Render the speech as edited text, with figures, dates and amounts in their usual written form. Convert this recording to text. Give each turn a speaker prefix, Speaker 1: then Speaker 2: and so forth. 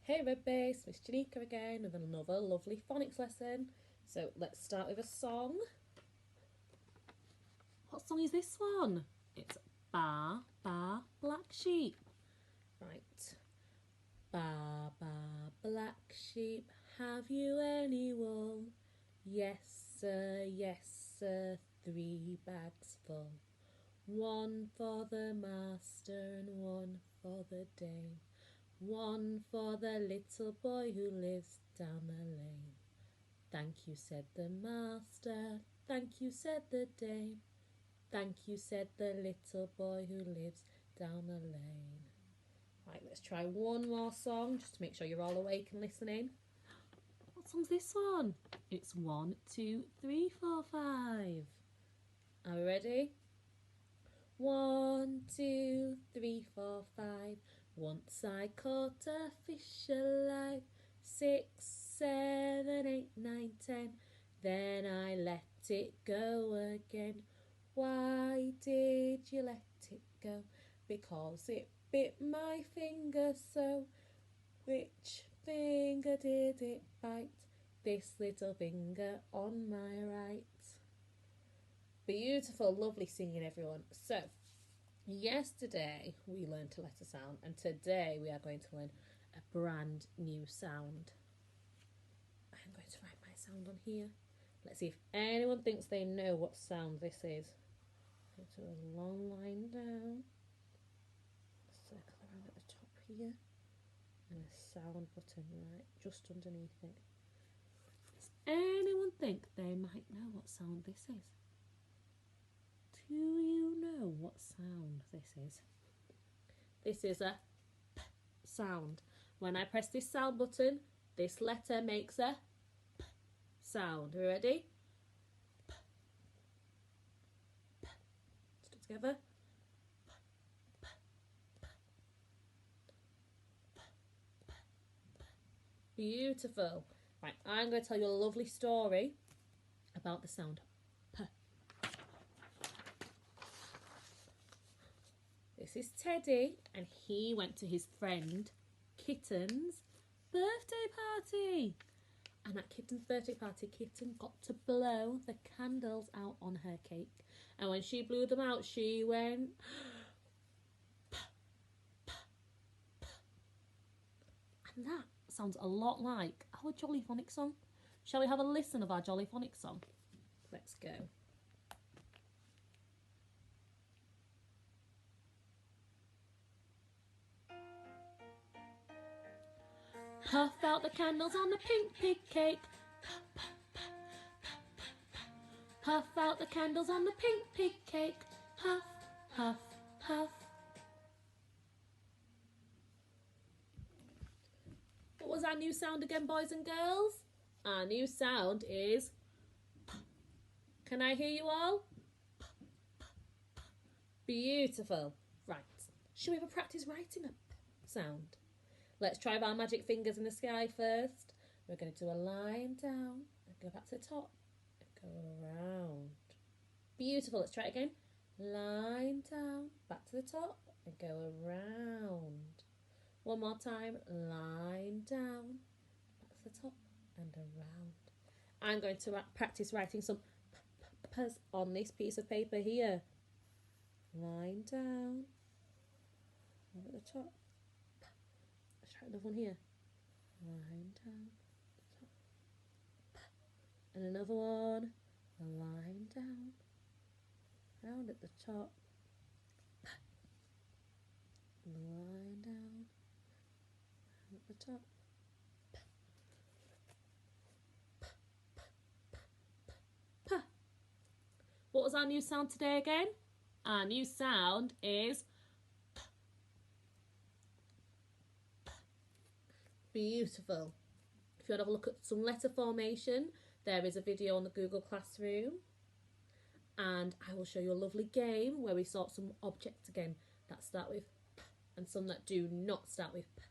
Speaker 1: Hey Redbase, Miss Janika again with another lovely phonics lesson. So let's start with a song. What song is this one? It's Ba Ba Black Sheep. Right. Ba Ba Black Sheep, have you any wool? Yes sir, 3 bags full. 1 for the master and 1 for the dame. 1 for the little boy who lives down the lane. Thank you, said the master. Thank you, said the dame. Thank you, said the little boy who lives down the lane. Right, let's try one more song just to make sure you're all awake and listening. What song's this one? It's 1, 2, 3, 4, 5. Are we ready? 1, 2, 3, 4, 5. Once I caught a fish alive. 6, 7, 8, 9, 10. Then I let it go again. Why did you let it go? Because it bit my finger so. Which finger did it bite? This little finger on my right. Beautiful, lovely singing, everyone. So, yesterday we learned a letter sound, and today we are going to learn a brand new sound. I'm going to write my sound on here. Let's see if anyone thinks they know what sound this is. So a long line down, circle around at the top here, and a sound button right just underneath it. Does anyone think they might know what sound this is? Do you know what sound this is? This is a P sound. When I press this sound button, this letter makes a P sound. Are you ready? P. P. Stick together. P. P. P. P. P. Beautiful. Right, I'm going to tell you a lovely story about the sound P. This is Teddy, and he went to his friend Kitten's birthday party. And at Kitten's birthday party, Kitten got to blow the candles out on her cake. And when she blew them out, she went P, P, P. And that sounds a lot like our Jolly Phonics song. Shall we have a listen of our Jolly Phonics song? Let's go. Puff out the candles on the pink pig cake. Puff out the candles on the pink pig cake. Puff, puff, puff. What was our new sound again, boys and girls? Our new sound is P. Can I hear you all? P, P, P. Beautiful. Right. Should we have a practice writing a P sound? Let's try our magic fingers in the sky first. We're going to do a line down and go back to the top and go around. Beautiful. Let's try it again. Line down, back to the top and go around. One more time. Line down, back to the top and around. I'm going to practice writing some p-p-ps on this piece of paper here. Line down, at the top. Let's try another one here. Line down, top. And another one. A line down, round at the top. Line down, round at the top. P. What was our new sound today again? Our new sound is P. P. Beautiful. If you want to have a look at some letter formation, there is a video on the Google Classroom. And I will show you a lovely game where we sort some objects again that start with P and some that do not start with P.